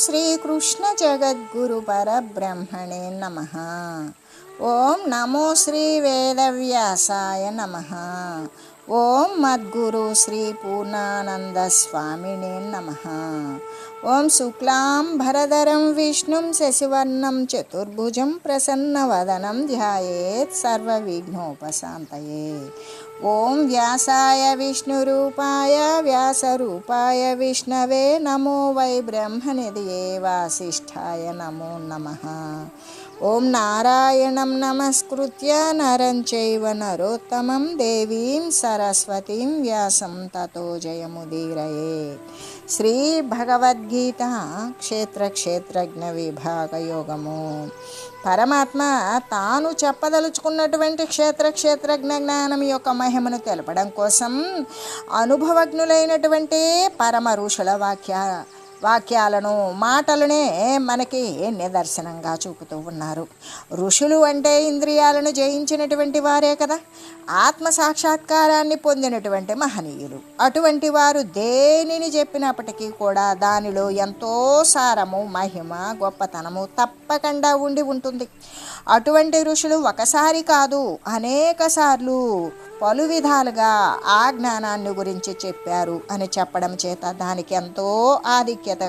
శ్రీకృష్ణ జగద్గురు పరబ్రహ్మణే నమః. ఓం నమో శ్రీ వేదవ్యాసాయ నమః. ఓం మద్గురు శ్రీ పూర్ణానంద స్వామినే నమః. ఓం శుక్లాం భరధరం విష్ణుం శశివర్ణం చతుర్భుజం ప్రసన్నవదనం ధ్యాయేత్ సర్వవిఘ్నోపశాంతయే. ఓం వ్యాసాయ విష్ణురూపాయ వ్యాసరూపాయ విష్ణవే నమో వై బ్రహ్మనిధయే వాసిష్ఠాయ నమో నమః. ఓం నారాయణం నమస్కృత్య నరం చైవ నరోత్తమం దేవీం సరస్వతీం వ్యాసం తతో జయముదీరయే. శ్రీ భగవద్గీత క్షేత్రజ్ఞ విభాగ యోగము. పరమాత్మ తాను చెప్పదలుచుకున్నటువంటి క్షేత్రజ్ఞ జ్ఞానం యొక్క మహిమను తెలపడం కోసం అనుభవజ్ఞులైనటువంటి పరమ ఋషుల వాక్యాలను మాటలనే మనకి నిదర్శనంగా చూపుతూ ఉన్నారు. ఋషులు అంటే ఇంద్రియాలను జయించినటువంటి వారే కదా, ఆత్మ సాక్షాత్కారాన్ని పొందినటువంటి మహనీయులు. అటువంటి వారు దేనిని చెప్పినప్పటికీ కూడా దానిలో ఎంతో సారము, మహిమ, గొప్పతనము తప్పకుండా ఉండి ఉంటుంది. అటువంటి ఋషులు ఒకసారి కాదు అనేక సార్లు పలు విధాలుగా ఆ జ్ఞానాన్ని గురించి చెప్పారు అని చెప్పడం చేత దానికి ఎంతో ఆధిక్యత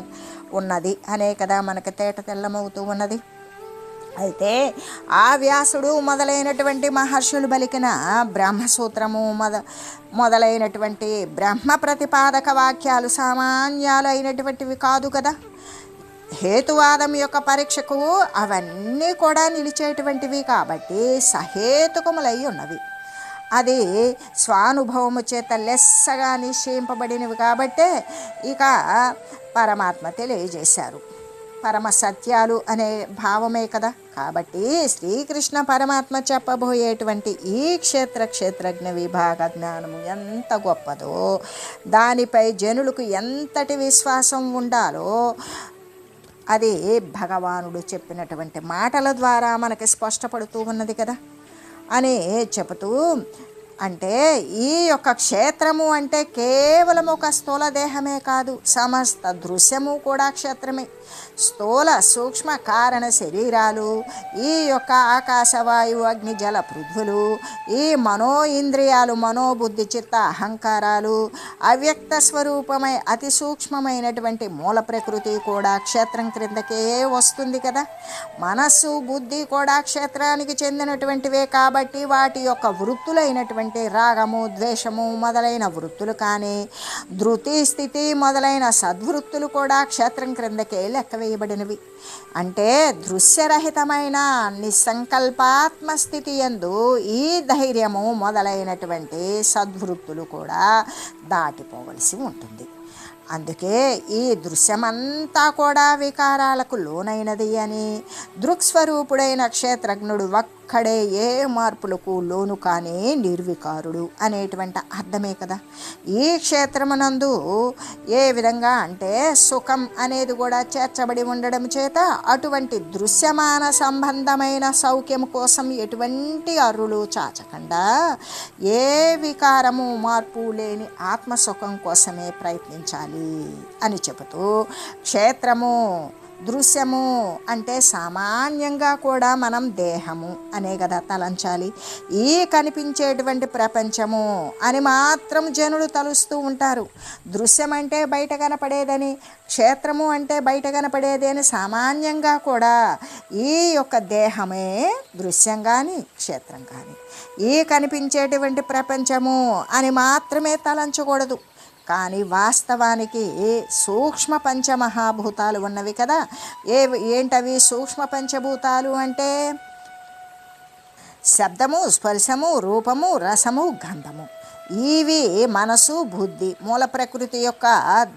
ఉన్నది అనే కదా మనకు తేట తెల్లమవుతూ ఉన్నది. అయితే ఆ వ్యాసుడు మొదలైనటువంటి మహర్షులు పలికిన బ్రహ్మసూత్రము మొదలైనటువంటి బ్రహ్మ ప్రతిపాదక వాక్యాలు సామాన్యాలు అయినటువంటివి కాదు కదా. హేతువాదం యొక్క పరీక్షకు అవన్నీ కూడా నిలిచేటువంటివి కాబట్టి సహేతుకములై ఉన్నవి. అది స్వానుభవము చేత లెస్సగా నిశ్చయింపబడినవి కాబట్టే ఇక పరమాత్మ తెలియజేశారు. పరమ సత్యాలు అనే భావమే కదా. కాబట్టి శ్రీకృష్ణ పరమాత్మ చెప్పబోయేటువంటి ఈ క్షేత్రజ్ఞ విభాగ జ్ఞానము ఎంత గొప్పదో, దానిపై జనులకు ఎంతటి విశ్వాసం ఉండాలో అది భగవానుడు చెప్పినటువంటి మాటల ద్వారా మనకి స్పష్టపడుతూ ఉన్నది కదా అని చెబుతూ, అంటే ఈ యొక్క క్షేత్రము అంటే కేవలం ఒక స్థూల దేహమే కాదు, సమస్త దృశ్యము కూడా క్షేత్రమే. స్థూల సూక్ష్మ కారణ శరీరాలు, ఈ యొక్క ఆకాశవాయు అగ్ని జల పృథ్వులు, ఈ మనో ఇంద్రియాలు, మనోబుద్ధి చిత్త అహంకారాలు, అవ్యక్త స్వరూపమై అతి సూక్ష్మమైనటువంటి మూల ప్రకృతి కూడా క్షేత్రం క్రిందకే వస్తుంది కదా. మనస్సు బుద్ధి కూడా క్షేత్రానికి చెందినటువంటివే కాబట్టి వాటి యొక్క వృత్తులైనటువంటి రాగము ద్వేషము మొదలైన వృత్తులు కానీ, ధృతి స్థితి మొదలైన సద్వృత్తులు కూడా క్షేత్రం క్రిందకే లెక్క వేయబడినవి. అంటే దృశ్యరహితమైన నిస్సంకల్పాత్మస్థితి యందు ఈ ధైర్యము మొదలైనటువంటి సద్వృత్తులు కూడా దాటిపోవలసి ఉంటుంది. అందుకే ఈ దృశ్యమంతా కూడా వికారాలకు లోనైనది అని, దృక్స్వరూపుడైన క్షేత్రజ్ఞుడు ఒక్కడే ఏ మార్పులకు లోను కానీ నిర్వికారుడు అనేటువంటి అర్థమే కదా. ఈ క్షేత్రమునందు ఏ విధంగా అంటే సుఖం అనేది కూడా చేర్చబడి ఉండడం చేత అటువంటి దృశ్యమాన సంబంధమైన సౌఖ్యం కోసం ఎటువంటి అర్రులు చాచకుండా ఏ వికారము మార్పు లేని ఆత్మసుఖం కోసమే ప్రయత్నించాలి అని చెబుతూ, క్షేత్రము దృశ్యము అంటే సామాన్యంగా కూడా మనం దేహము అనే కదా తలంచాలి. ఈ కనిపించేటువంటి ప్రపంచము అని మాత్రం జనులు తలుస్తూ ఉంటారు. దృశ్యం అంటే బయట కనపడేదని, క్షేత్రము అంటే బయట కనపడేది అని సామాన్యంగా కూడా ఈ యొక్క దేహమే దృశ్యం కానీ క్షేత్రం కానీ ఈ కనిపించేటువంటి ప్రపంచము అని మాత్రమే తలంచకూడదు. కానీ వాస్తవానికి సూక్ష్మ పంచమహాభూతాలు ఉన్నవి కదా. ఏంటవి సూక్ష్మ పంచభూతాలు అంటే? శబ్దము, స్పర్శము, రూపము, రసము, గంధము. ఇవి మనసు బుద్ధి మూల ప్రకృతి యొక్క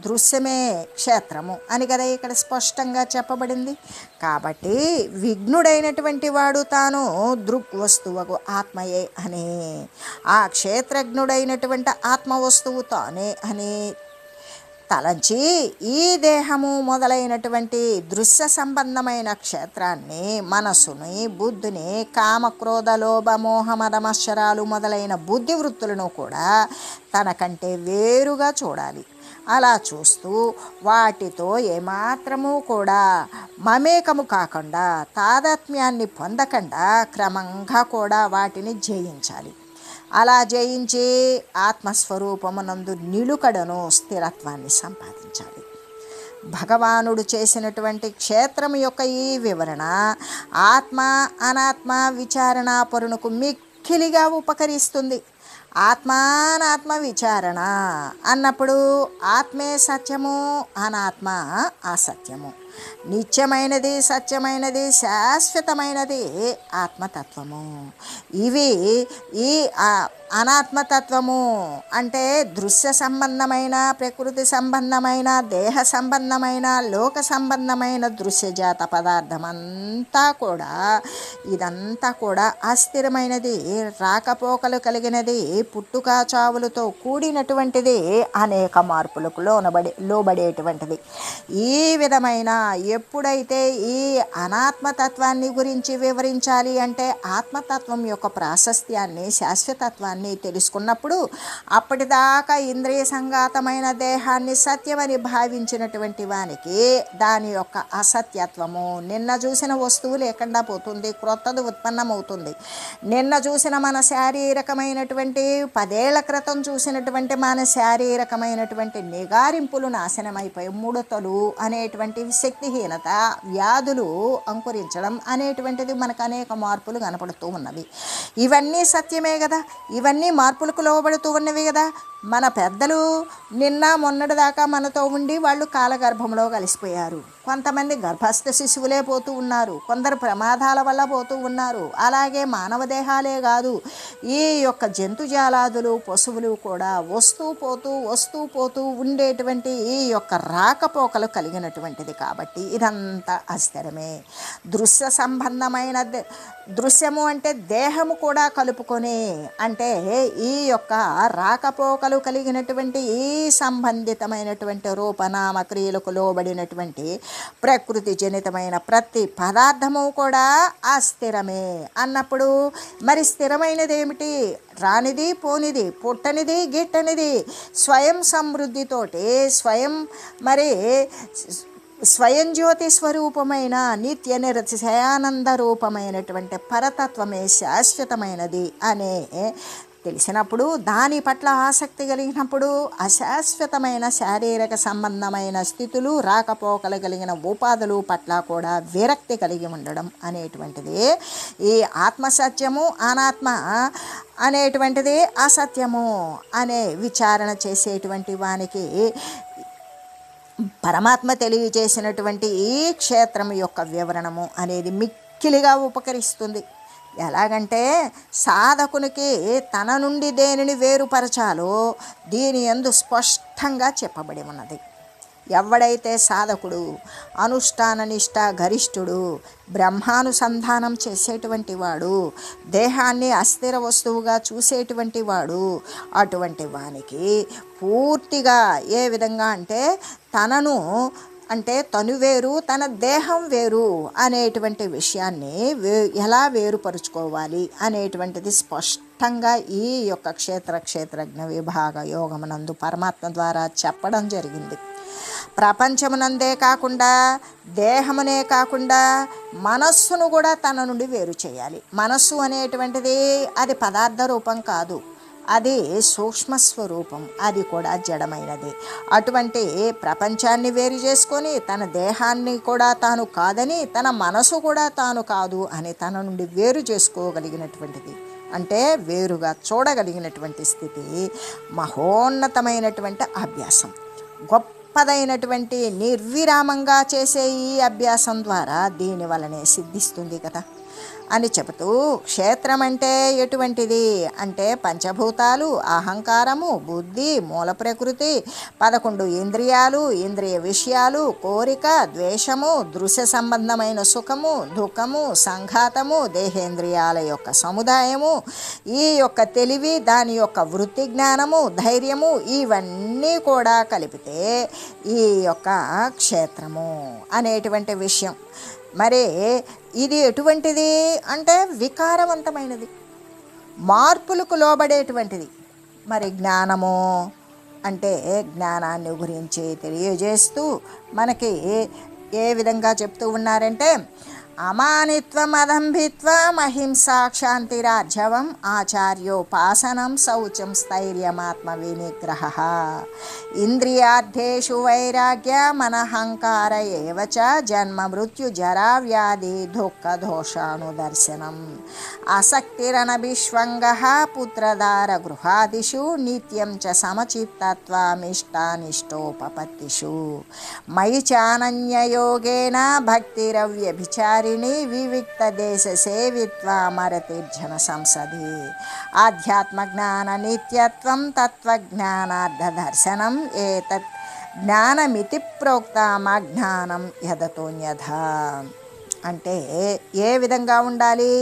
దృశ్యమే క్షేత్రము అని కదా ఇక్కడ స్పష్టంగా చెప్పబడింది. కాబట్టి విఘ్నుడైనటువంటి వాడు తాను దృక్ వస్తువుకు ఆత్మయే అని, ఆ క్షేత్రజ్ఞుడైనటువంటి ఆత్మ వస్తువు తానే అని తలంచి ఈ దేహము మొదలైనటువంటి దృశ్య సంబంధమైన క్షేత్రాన్ని, మనసుని, బుద్ధిని, కామక్రోధ లోభ మోహ మదమశ్చరాలు మొదలైన బుద్ధి వృత్తులను కూడా తనకంటే వేరుగా చూడాలి. అలా చూస్తూ వాటితో ఏమాత్రము కూడా మమేకము కాకుండా తాదాత్మ్యాన్ని పొందకుండా క్రమంగా కూడా వాటిని జయించాలి. అలా జయించి ఆత్మస్వరూపమునందు నిలుకడను స్థిరత్వాన్ని సంపాదించాలి. భగవానుడు చేసినటువంటి క్షేత్రం యొక్క ఈ వివరణ ఆత్మ అనాత్మ విచారణాపరునకు మిక్కిలిగా ఉపకరిస్తుంది. ఆత్మానాత్మ విచారణ అన్నప్పుడు ఆత్మే సత్యము, అనాత్మ అసత్యము. నిత్యమైనది, సత్యమైనది, శాశ్వతమైనది ఆత్మతత్వము. ఇవి ఈ అనాత్మతత్వము అంటే దృశ్య సంబంధమైన, ప్రకృతి సంబంధమైన, దేహ సంబంధమైన, లోక సంబంధమైన దృశ్యజాత పదార్థం ఇదంతా కూడా అస్థిరమైనది, రాకపోకలు కలిగినది, పుట్టుక చావులతో కూడినటువంటిది, అనేక మార్పులకు లోబడేటువంటిది. ఈ విధమైన ఎప్పుడైతే ఈ అనాత్మతత్వాన్ని గురించి వివరించాలి అంటే ఆత్మతత్వం యొక్క ప్రాశస్త్యాన్ని, శాశ్వతత్వాన్ని తెలుసుకున్నప్పుడు అప్పటిదాకా ఇంద్రియ సంఘాతమైన దేహాన్ని సత్యమని భావించినటువంటి వానికి దాని యొక్క అసత్యత్వము, నిన్న చూసిన వస్తువు లేకుండా పోతుంది, క్రొత్తది ఉత్పన్నమవుతుంది. నిన్న చూసిన మన శారీరకమైనటువంటి 10 ఏళ్ల క్రితం చూసినటువంటి మన శారీరకమైనటువంటి నిగారింపులు నాశనమైపోయి ముడతలు అనేటువంటి శక్తిహీనత, వ్యాధులు అంకురించడం అనేటువంటిది మనకు అనేక మార్పులు కనపడుతూ ఉన్నవి. ఇవన్నీ సత్యమే కదా, ఇవన్నీ మార్పులకు లోబడుతూ ఉన్నవి కదా. మన పెద్దలు నిన్న మొన్నటి దాకా మనతో ఉండి వాళ్ళు కాలగర్భంలో కలిసిపోయారు. కొంతమంది గర్భస్థ శిశువులే పోతూ ఉన్నారు, కొందరు ప్రమాదాల వల్ల పోతూ ఉన్నారు. అలాగే మానవ దేహాలే కాదు, ఈ యొక్క జంతుజాలాదులు, పశువులు కూడా వస్తూ పోతూ ఉండేటువంటి ఈ యొక్క రాకపోకలు కలిగినటువంటిది. కాబట్టి ఇదంతా అస్థిరమే. దృశ్య సంబంధమైన దృశ్యము అంటే దేహము కూడా కలుపుకొని, అంటే ఈ యొక్క రాకపోకలు కలిగినటువంటి ఈ సంబంధితమైనటువంటి రూపనామ క్రియలకు లోబడినటువంటి ప్రకృతి జనితమైన ప్రతి పదార్థము కూడా అస్థిరమే అన్నప్పుడు మరి స్థిరమైనది ఏమిటి? రానిది, పోనిది, పుట్టనిది, గిట్టనిది, స్వయం సమృద్ధితోటి స్వయం జ్యోతి స్వరూపమైన నిత్య నిరతిశయానంద రూపమైనటువంటి పరతత్వమే శాశ్వతమైనది అనే తెలిసినప్పుడు, దాని పట్ల ఆసక్తి కలిగినప్పుడు అశాశ్వతమైన శారీరక సంబంధమైన స్థితులు, రాకపోకలు కలిగిన ఉపాధులు పట్ల కూడా విరక్తి కలిగి ఉండడం అనేటువంటిది ఈ ఆత్మసత్యము, అనాత్మ అనేటువంటిది అసత్యము అనే విచారణ చేసేటువంటి వానికి పరమాత్మ తెలియజేసినటువంటి ఈ క్షేత్రం యొక్క వివరణము అనేది మిక్కిలిగా ఉపకరిస్తుంది. ఎలాగంటే సాధకునికి తన నుండి దేనిని వేరుపరచాలో దీని యందు స్పష్టంగా చెప్పబడి ఉన్నది. ఎవడైతే సాధకుడు, అనుష్ఠాన నిష్ఠ గరిష్ఠుడు, బ్రహ్మానుసంధానం చేసేటువంటి వాడు, దేహాన్ని అస్థిర వస్తువుగా చూసేటువంటి వాడు, అటువంటి వానికి పూర్తిగా ఏ విధంగా అంటే తను వేరు, తన దేహం వేరు అనేటువంటి విషయాన్ని ఎలా వేరుపరుచుకోవాలి అనేటువంటిది స్పష్టంగా ఈ యొక్క క్షేత్రజ్ఞ విభాగ యోగమునందు పరమాత్మ ద్వారా చెప్పడం జరిగింది. ప్రపంచమునందే కాకుండా, దేహమునే కాకుండా మనస్సును కూడా తన నుండి వేరు చేయాలి. మనస్సు అనేటువంటిది అది పదార్థ రూపం కాదు, అది సూక్ష్మస్వరూపం, అది కూడా జడమైనది. అటువంటి ప్రపంచాన్ని వేరు చేసుకొని తన దేహాన్ని కూడా తాను కాదని, తన మనసు కూడా తాను కాదు అని తన నుండి వేరు చేసుకోగలిగినటువంటిది, అంటే వేరుగా చూడగలిగినటువంటి స్థితి మహోన్నతమైనటువంటి అభ్యాసం. గొప్పదైనటువంటి నిర్విరామంగా చేసే ఈ అభ్యాసం ద్వారా దీని వలనే సిద్ధిస్తుంది కదా అని చెబుతూ, క్షేత్రం అంటే ఎటువంటిది అంటే పంచభూతాలు, అహంకారము, బుద్ధి, మూల ప్రకృతి, 11 ఇంద్రియాలు, ఇంద్రియ విషయాలు, కోరిక, ద్వేషము, దృశ్య సంబంధమైన సుఖము, దుఃఖము, సంఘాతము, దేహేంద్రియాల యొక్క సముదాయము, ఈ యొక్క తెలివి, దాని యొక్క వృత్తి జ్ఞానము, ధైర్యము, ఇవన్నీ కూడా కలిపితే ఈ యొక్క క్షేత్రము అనేటువంటి విషయం. మరి ఇది ఎటువంటిది అంటే వికారవంతమైనది, మార్పులకు లోబడేటువంటిది. మరి జ్ఞానము, అంటే జ్ఞానాన్ని గురించి తెలియజేస్తూ మనకి ఏ విధంగా చెప్తూ ఉన్నారంటే, అమానిత్వం అదంభిత్వం అహింసా క్షాంతిరార్జవం ఆచార్యోపాసనం శౌచం స్థైర్యమాత్మ వినిగ్రహ ఇంద్రియార్థేషు వైరాగ్య మనహంకార ఏవ చ జన్మ మృత్యు జరా వ్యాధి దుఃఖ దోషానుదర్శనం ఆసక్తిరనభిష్వంగ పుత్రదార గృహాదిషు నిత్యం చ సమచిత్తత్వమిష్టానిష్టోపపత్తిషు మయి చానన్యయోగేన భక్తిరవ్యభిచారిణి వివిక్త దేశ సేవిత్వా మరతిర్జన సంసది ఆధ్యాత్మజ్ఞాన నిత్యత్వం తత్వజ్ఞానార్థ దర్శనం ఏతత్ జ్ఞానమితి ప్రోక్తమజ్ఞానం యదతోన్యథ. అంటే ఏ విధంగా ఉండాలి?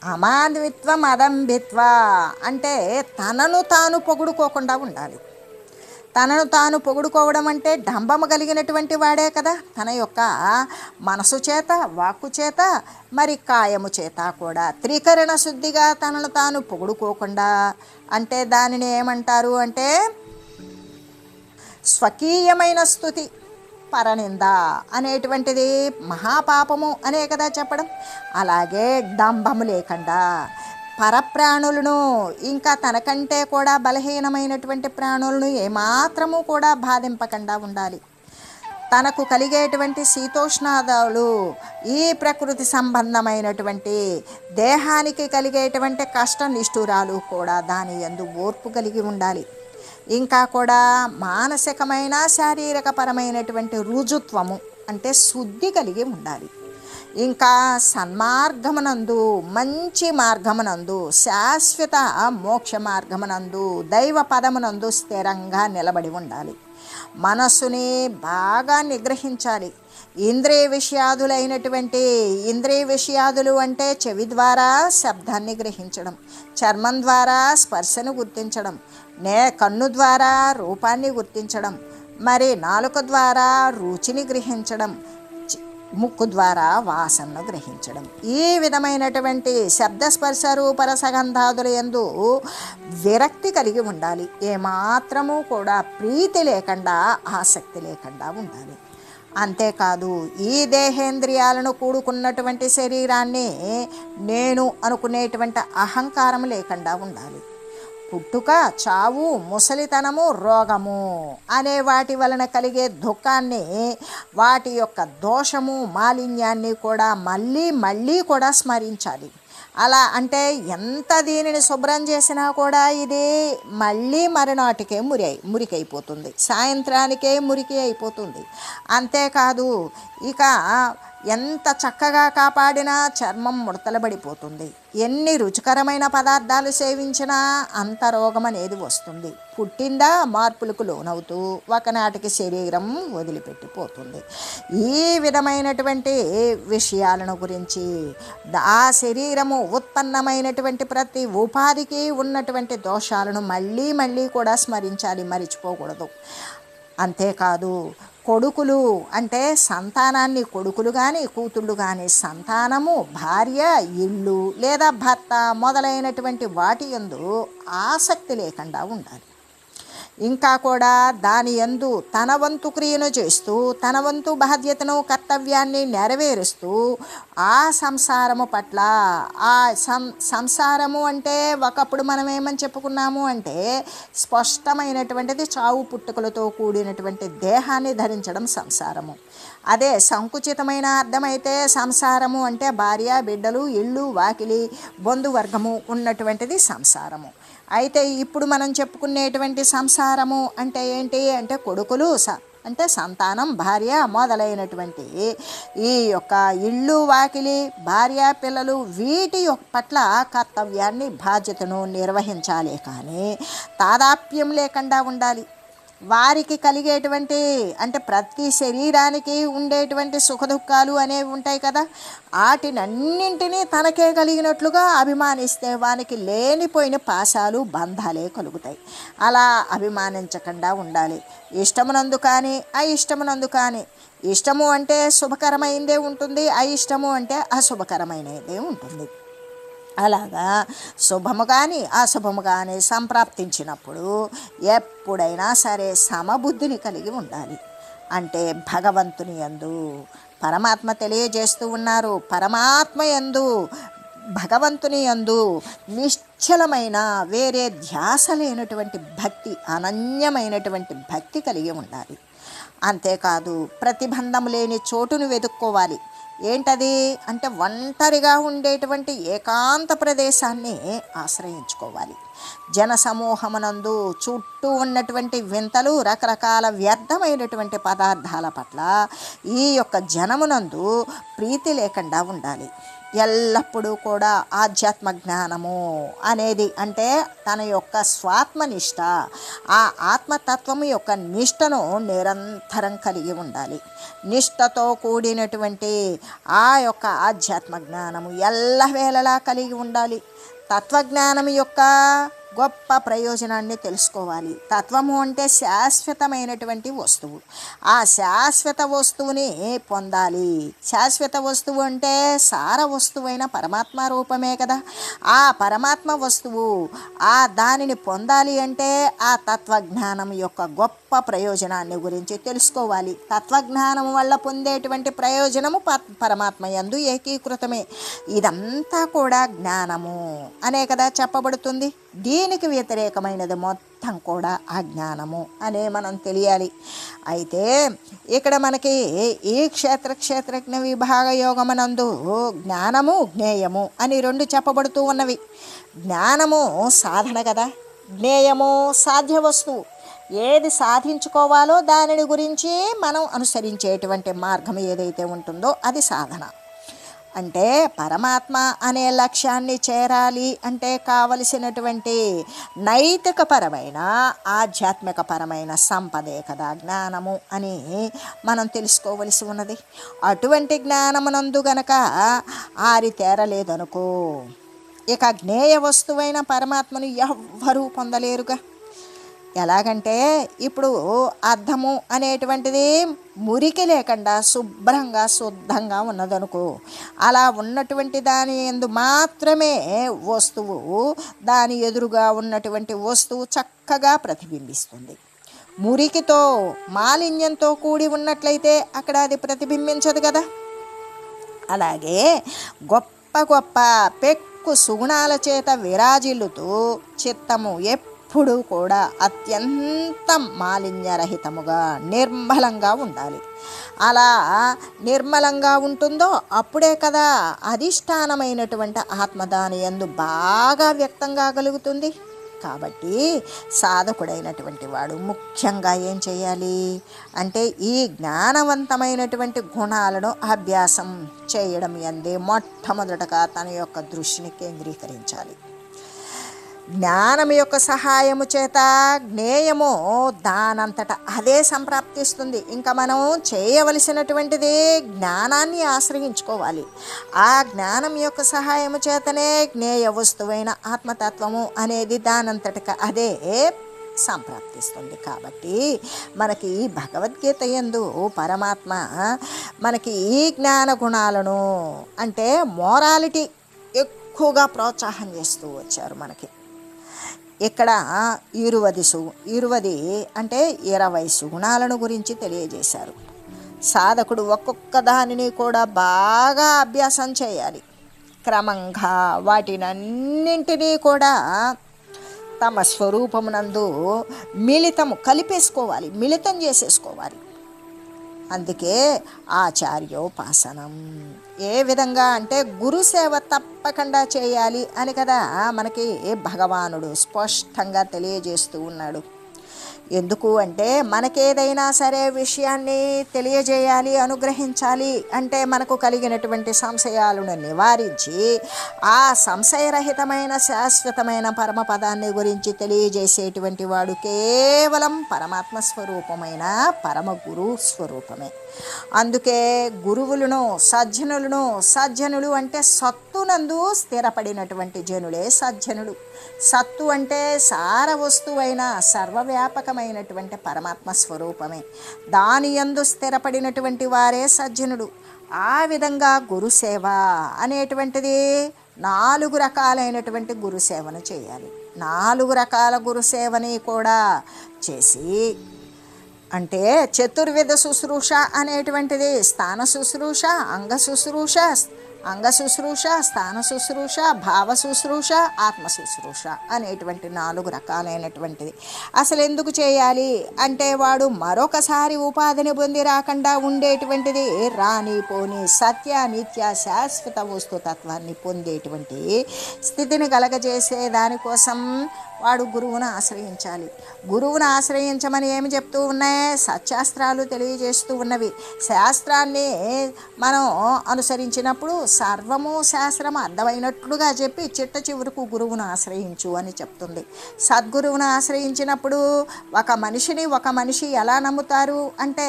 అమానిత్వం అదంభిత్వ అంటే తనను తాను పొగుడుకోకుండా ఉండాలి. తనను తాను పొగుడుకోవడం అంటే డంబము కలిగినటువంటి వాడే కదా. తన యొక్క మనసు చేత, వాక్కు చేత, మరి కాయము చేత కూడా త్రికరణ శుద్ధిగా తనను తాను పొగుడుకోకుండా అంటే దానిని ఏమంటారు అంటే స్వకీయమైన స్తుతి, పరనింద అనేటువంటిది మహాపాపము అనే కదా చెప్పడం. అలాగే డంబము లేకుండా పరప్రాణులను, ఇంకా తనకంటే కూడా బలహీనమైనటువంటి ప్రాణులను ఏమాత్రము కూడా బాధింపకుండా ఉండాలి. తనకు కలిగేటువంటి శీతోష్ణాదాలు, ఈ ప్రకృతి సంబంధమైనటువంటి దేహానికి కలిగేటువంటి కష్ట నిష్ఠురాలు కూడా దాని యందు ఓర్పు కలిగి ఉండాలి. ఇంకా కూడా మానసికమైన శారీరకపరమైనటువంటి రుజుత్వము అంటే శుద్ధి కలిగి ఉండాలి. ఇంకా సన్మార్గమునందు, మంచి మార్గమునందు, శాశ్వత మోక్ష మార్గమునందు, దైవ పదమునందు స్థిరంగా నిలబడి ఉండాలి. మనస్సుని బాగా నిగ్రహించాలి. ఇంద్రియ విషయాదులు అంటే చెవి ద్వారా శబ్దాన్ని గ్రహించడం, చర్మం ద్వారా స్పర్శను గుర్తించడం, కన్ను ద్వారా రూపాన్ని గుర్తించడం, మరి నాలుక ద్వారా రుచిని గ్రహించడం, ముక్కు ద్వారా వాసనను గ్రహించడం. ఈ విధమైనటువంటి శబ్దస్పర్శ రూపరసగంధాదుల యందు విరక్తి కలిగి ఉండాలి. ఏమాత్రము కూడా ప్రీతి లేకుండా, ఆసక్తి లేకుండా ఉండాలి. అంతేకాదు ఈ దేహేంద్రియాలను కూడుకున్నటువంటి శరీరాన్ని నేను అనుకునేటువంటి అహంకారం లేకుండా ఉండాలి. పుట్టుక, చావు, ముసలితనము, రోగము అనే వాటి వలన కలిగే దుఃఖాన్ని, వాటి యొక్క దోషము, మాలిన్యాన్ని కూడా మళ్ళీ కూడా స్మరించాలి. అలా అంటే ఎంత దీనిని శుభ్రం చేసినా కూడా ఇది మళ్ళీ మరునాటికే మురికైపోతుంది, సాయంత్రానికే మురికి అయిపోతుంది. అంతేకాదు ఇక ఎంత చక్కగా కాపాడినా చర్మం ముడతలబడిపోతుంది. ఎన్ని రుచికరమైన పదార్థాలు సేవించినా అంత రోగం అనేది వస్తుంది. పుట్టిందా మార్పులకు లోనవుతూ ఒకనాటికి శరీరం వదిలిపెట్టిపోతుంది. ఈ విధమైనటువంటి విషయాలను గురించి ఆ శరీరము ఉత్పన్నమైనటువంటి ప్రతి ఉపాధికి ఉన్నటువంటి దోషాలను మళ్ళీ కూడా స్మరించాలి, మరిచిపోకూడదు. అంతేకాదు కొడుకులు అంటే సంతానాన్ని, కొడుకులు కానీ కూతుళ్ళు కానీ సంతానము, భార్య, ఇల్లు లేదా భర్త మొదలైనటువంటి వాటి యందు ఆసక్తి లేకుండా ఉండాలి. ఇంకా కూడా దాని యందు తన వంతు క్రియను చేస్తూ, తన వంతు బాధ్యతను, కర్తవ్యాన్ని నెరవేరుస్తూ ఆ సంసారము పట్ల, ఆ సంసారము అంటే ఒకప్పుడు మనం ఏమని చెప్పుకున్నాము అంటే స్పష్టమైనటువంటిది చావు పుట్టుకలతో కూడినటువంటి దేహాన్ని ధరించడం సంసారము. అదే సంకుచితమైన అర్థమైతే సంసారము అంటే భార్య, బిడ్డలు, ఇళ్ళు, వాకిలి, బంధువర్గము ఉన్నటువంటిది సంసారము. అయితే ఇప్పుడు మనం చెప్పుకునేటువంటి సంసారము అంటే ఏంటి అంటే కొడుకులు అంటే సంతానం, భార్య మొదలైనటువంటి ఈ యొక్క ఇళ్ళు, వాకిలి, భార్య, పిల్లలు వీటి పట్ల కర్తవ్యాన్ని, బాధ్యతను నిర్వహించాలి. కానీ తాదాప్యం లేకుండా ఉండాలి. వారికి కలిగేటువంటి అంటే ప్రతి శరీరానికి ఉండేటువంటి సుఖదుఖాలు అనేవి ఉంటాయి కదా, వాటినన్నింటినీ తనకే కలిగినట్లుగా అభిమానిస్తే వానికి లేనిపోయిన పాశాలు, బంధాలే కలుగుతాయి. అలా అభిమానించకుండా ఉండాలి. ఇష్టమునందు కానీ అయిష్టమునందు కానీ, ఇష్టము అంటే శుభకరమైనదే ఉంటుంది, అయిష్టము అంటే అశుభకరమైనదే ఉంటుంది. అలాగా శుభము కానీ అశుభము కానీ సంప్రాప్తించినప్పుడు ఎప్పుడైనా సరే సమబుద్ధిని కలిగి ఉండాలి. అంటే భగవంతుని యందు పరమాత్మ తెలియజేస్తూ ఉన్నారు. పరమాత్మ యందు భగవంతుని యందు నిశ్చలమైన వేరే ధ్యాస లేనటువంటి భక్తి, అనన్యమైనటువంటి భక్తి కలిగి ఉండాలి. అంతేకాదు ప్రతిబంధం లేని చోటును వెతుక్కోవాలి. ఏంటది అంటే ఒంటరిగా ఉండేటువంటి ఏకాంత ప్రదేశాన్ని ఆశ్రయించుకోవాలి. జనసమూహమునందు చుట్టూ ఉన్నటువంటి వింతలు, రకరకాల వ్యర్థమైనటువంటి పదార్థాల పట్ల ఈ యొక్క జనమునందు ప్రీతి లేకుండా ఉండాలి. ఎల్లప్పుడూ కూడా ఆధ్యాత్మ జ్ఞానము అనేది అంటే తన యొక్క స్వాత్మనిష్ట, ఆ ఆత్మతత్వము యొక్క నిష్టను నిరంతరం కలిగి ఉండాలి. నిష్టతో కూడినటువంటి ఆ యొక్క ఆధ్యాత్మ జ్ఞానము ఎల్లవేళలా కలిగి ఉండాలి. తత్వజ్ఞానం యొక్క గొప్ప ప్రయోజనాన్ని తెలుసుకోవాలి. తత్వము అంటే శాశ్వతమైనటువంటి వస్తువు. ఆ శాశ్వత వస్తువుని పొందాలి. శాశ్వత వస్తువు అంటే సార వస్తువైన పరమాత్మ రూపమే కదా. ఆ పరమాత్మ వస్తువు దానిని పొందాలి అంటే ఆ తత్వజ్ఞానం యొక్క గొప్ప ప్రయోజనాన్ని గురించి తెలుసుకోవాలి. తత్వజ్ఞానం వల్ల పొందేటువంటి ప్రయోజనము పరమాత్మ యందు ఏకీకృతమే. ఇదంతా కూడా జ్ఞానము అనే కదా చెప్పబడుతుంది. దీనికి వ్యతిరేకమైనది మొత్తం కూడా అజ్ఞానము అనే మనం తెలియాలి. అయితే ఇక్కడ మనకి ఈ క్షేత్రజ్ఞ విభాగ యోగమనందు జ్ఞానము జ్ఞేయము అని రెండు చెప్పబడుతూ ఉన్నవి. జ్ఞానము సాధన కదా, జ్ఞేయము సాధ్య వస్తువు. ఏది సాధించుకోవాలో దానిని గురించి మనం అనుసరించేటువంటి మార్గం ఏదైతే ఉంటుందో అది సాధన. అంటే పరమాత్మ అనే లక్ష్యాన్ని చేరాలి అంటే కావలసినటువంటి నైతికపరమైన ఆధ్యాత్మికపరమైన సంపదే కదా జ్ఞానము అని మనం తెలుసుకోవలసి ఉన్నది. అటువంటి జ్ఞానమునందు గనక ఆరితేరలేదనుకో ఇక జ్ఞేయ వస్తువైన పరమాత్మను ఎవ్వరూ పొందలేరుగా. ఎలాగంటే ఇప్పుడు అద్దము అనేటువంటిది మురికి లేకుండా శుభ్రంగా శుద్ధంగా ఉన్నదనుకో, అలా ఉన్నటువంటి దాని యందు మాత్రమే వస్తువు, దాని ఎదురుగా ఉన్నటువంటి వస్తువు చక్కగా ప్రతిబింబిస్తుంది. మురికితో మాలిన్యంతో కూడి ఉన్నట్లయితే అక్కడ అది ప్రతిబింబించదు కదా. అలాగే గొప్ప గొప్ప పెక్కు సుగుణాల చేత విరాజిల్లుతూ చిత్తము ఎప్పుడు కూడా అత్యంత మాలిన్యరహితముగా నిర్మలంగా ఉండాలి. అలా నిర్మలంగా ఉంటుందో అప్పుడే కదా అధిష్టానమైనటువంటి ఆత్మ దాని యందు బాగా వ్యక్తం కాగలుగుతుంది. కాబట్టి సాధకుడైనటువంటి వాడు ముఖ్యంగా ఏం చేయాలి అంటే ఈ జ్ఞానవంతమైనటువంటి గుణాలను అభ్యాసం చేయడం యందే మొట్టమొదటగా తన యొక్క దృష్టిని కేంద్రీకరించాలి. జ్ఞానం యొక్క సహాయము చేత జ్ఞేయము దానంతట అదే సంప్రాప్తిస్తుంది. ఇంకా మనం చేయవలసినటువంటిది జ్ఞానాన్ని ఆశ్రయించుకోవాలి. ఆ జ్ఞానం యొక్క సహాయము చేతనే జ్ఞేయ వస్తువైన ఆత్మతత్వము అనేది దానంతటక అదే సంప్రాప్తిస్తుంది. కాబట్టి మనకి ఈ భగవద్గీత యందు పరమాత్మ మనకి ఈ జ్ఞాన గుణాలను అంటే మోరాలిటీ ఎక్కువగా ప్రోత్సాహం చేస్తూ వచ్చారు. మనకి ఇక్కడ 20 అంటే 20 సుగుణాలను గురించి తెలియజేశారు. సాధకుడు ఒక్కొక్క దానిని కూడా బాగా అభ్యాసం చేయాలి. క్రమంగా వాటినన్నింటినీ కూడా తమ స్వరూపమునందు మిళితం చేసేసుకోవాలి. అందుకే ఆచార్యోపాసనం. ఏ విధంగా అంటే గురుసేవ తప్పకుండా చేయాలి అని కదా మనకి భగవానుడు స్పష్టంగా తెలియజేస్తూ ఉన్నాడు. ఎందుకు అంటే మనకేదైనా సరే విషయాన్ని తెలియజేయాలి, అనుగ్రహించాలి అంటే మనకు కలిగినటువంటి సంశయాలను నివారించి ఆ సంశయరహితమైన శాశ్వతమైన పరమపదాన్ని గురించి తెలియజేసేటువంటి వాడు కేవలం పరమాత్మ స్వరూపమైన పరమ గురు స్వరూపమే. అందుకే గురువులను సజ్జనులు అంటే సత్తునందు స్థిరపడినటువంటి జనులే సజ్జనుడు. సత్తు అంటే సార వస్తువైన సర్వవ్యాపకమైనటువంటి పరమాత్మ స్వరూపమే. దాని యందు స్థిరపడినటువంటి వారే సజ్జనుడు. ఆ విధంగా గురుసేవ అనేటువంటిది 4 రకాలైనటువంటి గురుసేవను చేయాలి. 4 రకాల గురుసేవని కూడా చేసి, అంటే చతుర్విధ శుశ్రూష అనేటువంటిది స్థాన శుశ్రూష, అంగ శుశ్రూష, స్థాన శుశ్రూష, భావ శుశ్రూష, ఆత్మ శుశ్రూష అనేటువంటి 4 రకాలైనటువంటిది. అసలు ఎందుకు చేయాలి అంటే, వాడు మరొకసారి ఉపాధిని పొంది రాకుండా ఉండేటువంటిది రాని పోని సత్య నిత్య శాశ్వత వస్తుతత్వాన్ని పొందేటువంటి స్థితిని కలగజేసే దానికోసం వాడు గురువును ఆశ్రయించాలి. గురువును ఆశ్రయించమని ఏమి చెప్తూ ఉన్నాయి? సత్శాస్త్రాలు తెలియజేస్తూ ఉన్నవి. శాస్త్రాన్ని మనం అనుసరించినప్పుడు సర్వము శాస్త్రము అర్థమైనట్లుగా చెప్పి చిట్ట చివరకు గురువును ఆశ్రయించు అని చెప్తుంది. సద్గురువును ఆశ్రయించినప్పుడు ఒక మనిషి ఎలా నమ్ముతారు అంటే,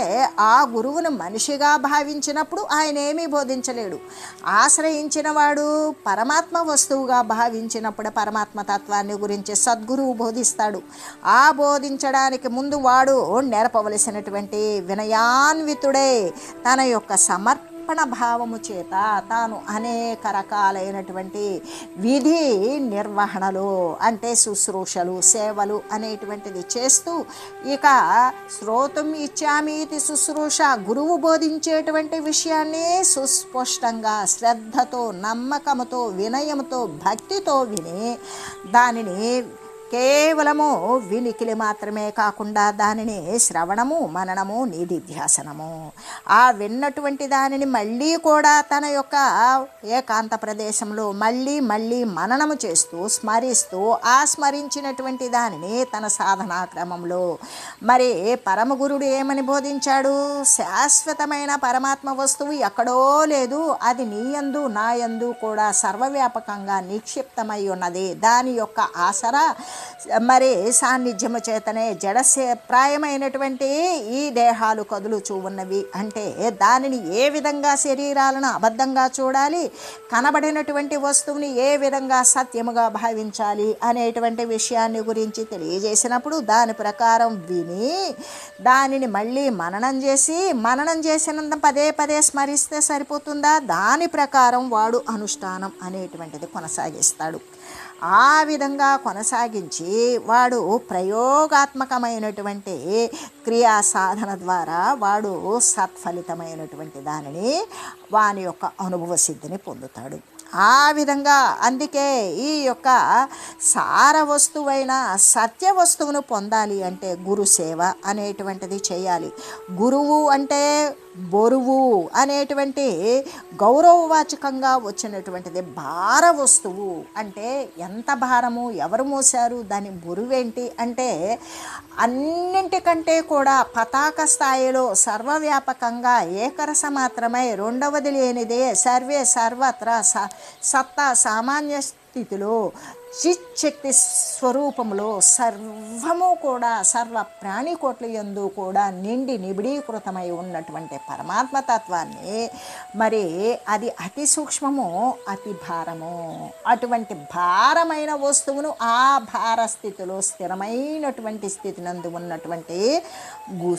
ఆ గురువును మనిషిగా భావించినప్పుడు ఆయన ఏమీ బోధించలేడు. ఆశ్రయించిన వాడు పరమాత్మ వస్తువుగా భావించినప్పుడు పరమాత్మ తత్వాన్ని గురించి సద్గురువు బోధిస్తాడు. ఆ బోధించడానికి ముందు వాడు నేర్పవలసినటువంటి వినయాన్వితుడే తన యొక్క సమర్పణ భావము చేత తాను అనేక రకాలైనటువంటి విధి నిర్వహణలు, అంటే శుశ్రూషలు, సేవలు అనేటువంటిది చేస్తూ, ఇక శ్రోతం ఇచ్చామీతి శుశ్రూష, గురువు బోధించేటువంటి విషయాన్ని సుస్పష్టంగా శ్రద్ధతో, నమ్మకంతో, వినయంతో, భక్తితో విని దానిని కేవలము వినికిలి మాత్రమే కాకుండా దానిని శ్రవణము, మననము, నిధిధ్యాసనము, ఆ విన్నటువంటి దానిని మళ్ళీ కూడా తన యొక్క ఏకాంత ప్రదేశంలో మళ్ళీ మననము చేస్తూ స్మరిస్తూ, ఆ స్మరించినటువంటి దానిని తన సాధనా క్రమంలో మరి పరమగురుడు ఏమని బోధించాడు? శాశ్వతమైన పరమాత్మ వస్తువు ఎక్కడో లేదు, అది నీయందు నాయందు కూడా సర్వవ్యాపకంగా నిక్షిప్తమై ఉన్నది. దాని యొక్క ఆసరా మరి సాన్నిధ్యము చేతనే జడప్రాయమైనటువంటి ఈ దేహాలు కదులుచూ ఉన్నవి. అంటే దానిని ఏ విధంగా శరీరాలను అబద్ధంగా చూడాలి, కనబడినటువంటి వస్తువుని ఏ విధంగా సత్యముగా భావించాలి అనేటువంటి విషయాన్ని గురించి తెలియజేసినప్పుడు దాని ప్రకారం విని దానిని మళ్ళీ మననం చేసినంత పదే స్మరిస్తే సరిపోతుందా? దాని ప్రకారం వాడు అనుష్ఠానం అనేటువంటిది కొనసాగిస్తాడు. ఆ విధంగా కొనసాగించి వాడు ప్రయోగాత్మకమైనటువంటి క్రియా సాధన ద్వారా వాడు సత్ఫలితమైనటువంటి దానిని వాని యొక్క అనుభవ సిద్ధిని పొందుతాడు. ఆ విధంగా అందుకే ఈ యొక్క సార వస్తువైన సత్య వస్తువును పొందాలి అంటే గురు సేవ అనేటువంటిది చేయాలి. గురువు అంటే బరువు అనేటువంటి గౌరవవాచకంగా వచ్చినటువంటిది. భార వస్తువు అంటే ఎంత భారము, ఎవరు మోసారు, దాని బరువేంటి అంటే అన్నింటికంటే కూడా పతాక స్థాయిలో సర్వవ్యాపకంగా ఏకరస మాత్రమే, రెండవది లేనిదే, సర్వే సర్వత్రా సత్తా సామాన్య స్థితిలో చిచ్చక్తి స్వరూపంలో సర్వము కూడా సర్వ ప్రాణికోట్ల యందు కూడా నిండి నిబిడీకృతమై ఉన్నటువంటి పరమాత్మ తత్వాన్ని మరి అది అతి సూక్ష్మము, అతి భారము. అటువంటి భారమైన వస్తువును ఆ భార స్థితిలో స్థిరమైనటువంటి స్థితి నందు ఉన్నటువంటి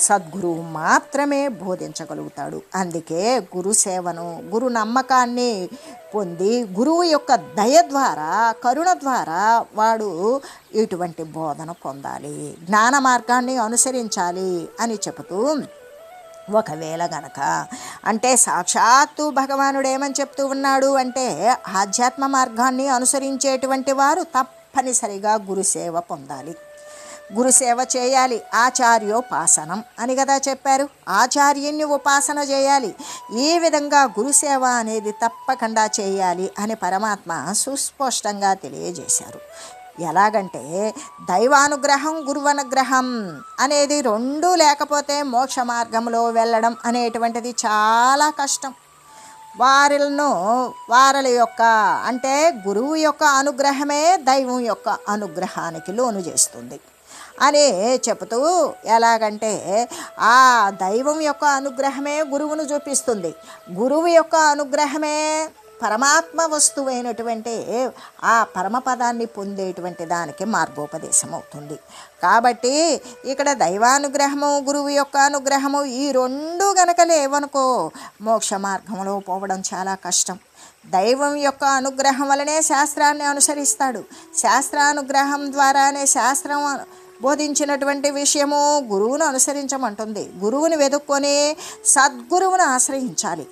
సద్గురువు మాత్రమే బోధించగలుగుతాడు. అందుకే గురు సేవను, గురు నమ్మకాన్ని పొంది గురువు యొక్క దయ ద్వారా, కరుణ ద్వారా వాడు ఇటువంటి బోధన పొందాలి, జ్ఞాన మార్గాన్ని అనుసరించాలి అని చెబుతూ, ఒకవేళ గనక అంటే సాక్షాత్తు భగవానుడు ఏమని చెప్తూ ఉన్నాడు అంటే, ఆధ్యాత్మ మార్గాన్ని అనుసరించేటువంటి వారు తప్పనిసరిగా గురుసేవ పొందాలి, గురుసేవ చేయాలి. ఆచార్యోపాసనం అని కదా చెప్పారు. ఆచార్యుని ఉపాసన చేయాలి. ఈ విధంగా గురుసేవ అనేది తప్పకుండా చేయాలి అని పరమాత్మ సుస్పష్టంగా తెలియజేశారు. ఎలాగంటే దైవానుగ్రహం, గురువనుగ్రహం అనేది రెండూ లేకపోతే మోక్ష మార్గంలో వెళ్ళడం అనేటువంటిది చాలా కష్టం. వారల యొక్క అంటే గురువు యొక్క అనుగ్రహమే దైవం యొక్క అనుగ్రహానికి లోను చేస్తుంది అని చెబుతూ, ఎలాగంటే ఆ దైవం యొక్క అనుగ్రహమే గురువును చూపిస్తుంది, గురువు యొక్క అనుగ్రహమే పరమాత్మ వస్తువైనటువంటి ఆ పరమపదాన్ని పొందేటువంటి దానికి మార్గోపదేశం అవుతుంది. కాబట్టి ఇక్కడ దైవానుగ్రహము, గురువు యొక్క అనుగ్రహము ఈ రెండు గనక లేవనుకో మోక్ష మార్గంలో పోవడం చాలా కష్టం. దైవం యొక్క అనుగ్రహం వలనే శాస్త్రాన్ని అనుసరిస్తాడు. శాస్త్రానుగ్రహం ద్వారానే శాస్త్రం బోధించినటువంటి విషయము గురువును అనుసరించమంటుంది. గురువుని వెతుక్కొని సద్గురువును ఆశ్రయించాలి.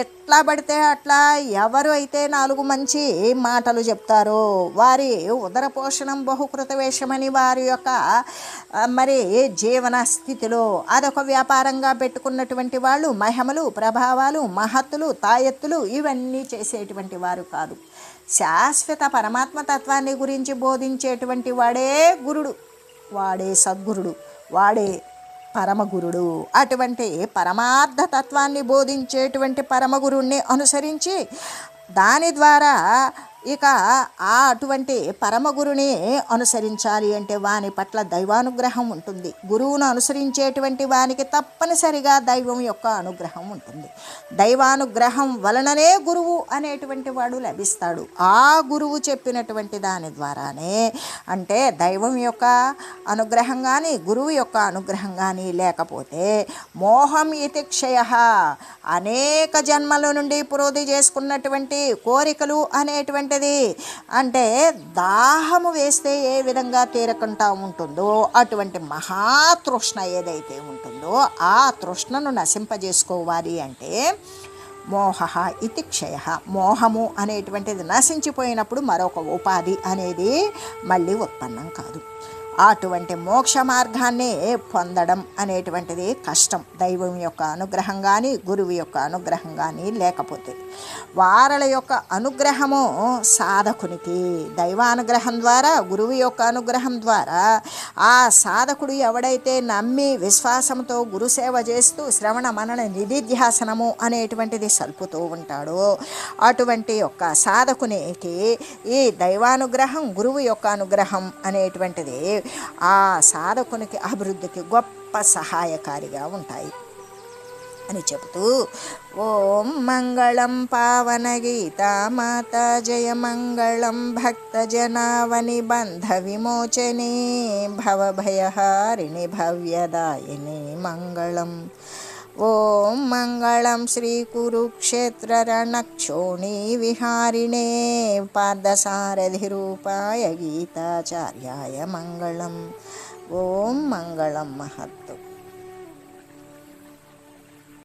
ఎట్లా పడితే అట్లా ఎవరు అయితే 4 మంచి మాటలు చెప్తారో, వారి ఉదర పోషణం బహుకృత వేషమని వారి యొక్క మరి జీవన స్థితిలో అదొక వ్యాపారంగా పెట్టుకున్నటువంటి వాళ్ళు మహిమలు, ప్రభావాలు, మహత్తులు, తాయెత్తులు ఇవన్నీ చేసేటువంటి వారు కాదు. శాశ్వత పరమాత్మ తత్వాన్ని గురించి బోధించేటువంటి వాడే గురుడు, వాడే సద్గురుడు, వాడే పరమగురుడు. అటువంటి పరమార్థ తత్వాన్ని బోధించేటువంటి పరమగురుణ్ణి అనుసరించి దాని ద్వారా ఇక అటువంటి పరమగురుని అనుసరించాలి అంటే వాని పట్ల దైవానుగ్రహం ఉంటుంది. గురువును అనుసరించేటువంటి వానికి తప్పనిసరిగా దైవం యొక్క అనుగ్రహం ఉంటుంది. దైవానుగ్రహం వలననే గురువు అనేటువంటి వాడు లభిస్తాడు. ఆ గురువు చెప్పినటువంటి దాని ద్వారానే, అంటే దైవం యొక్క అనుగ్రహం కానీ గురువు యొక్క అనుగ్రహం కానీ లేకపోతే మోహం ఇతి క్షయ, అనేక జన్మల నుండి పురోధి చేసుకున్నటువంటి కోరికలు అనేటువంటి అంటే దాహము వేస్తే ఏ విధంగా తీరకుండా ఉంటుందో అటువంటి మహాతృష్ణ ఏదైతే ఉంటుందో ఆ తృష్ణను నశింపజేసుకోవాలి అంటే మోహ ఇతి క్షయ, మోహము అనేటువంటిది నశించిపోయినప్పుడు మరొక ఉపాధి అనేది మళ్ళీ ఉత్పన్నం కాదు. అటువంటి మోక్ష మార్గాన్ని పొందడం అనేటువంటిది కష్టం. దైవం యొక్క అనుగ్రహం కానీ గురువు యొక్క అనుగ్రహం కానీ లేకపోతే వారల యొక్క అనుగ్రహము సాధకునికి, దైవానుగ్రహం ద్వారా గురువు యొక్క అనుగ్రహం ద్వారా ఆ సాధకుడు ఎవడైతే నమ్మి విశ్వాసంతో గురుసేవ చేస్తూ శ్రవణ మనన నిధిధ్యాసనము అనేటువంటిది సల్పుతూ ఉంటాడో అటువంటి యొక్క సాధకునికి ఈ దైవానుగ్రహం గురువు యొక్క అనుగ్రహం అనేటువంటిది ఆ సాధకునికి అభివృద్ధికి గొప్ప సహాయకారిగా ఉంటాయి అని చెబుతూ ఓం మంగళం పావన గీతా మాతా జయ మంగళం భక్త జనావని బంధ విమోచనే భవభయహారిణి భవ్యదాయిని మంగళం. ఓం మంగళం శ్రీ కురుక్షేత్ర రణక్షోణీ విహారిణే పార్థసారథి రూపాయ గీతాచార్యాయ మంగళం. ఓం మంగళం మహత్తు.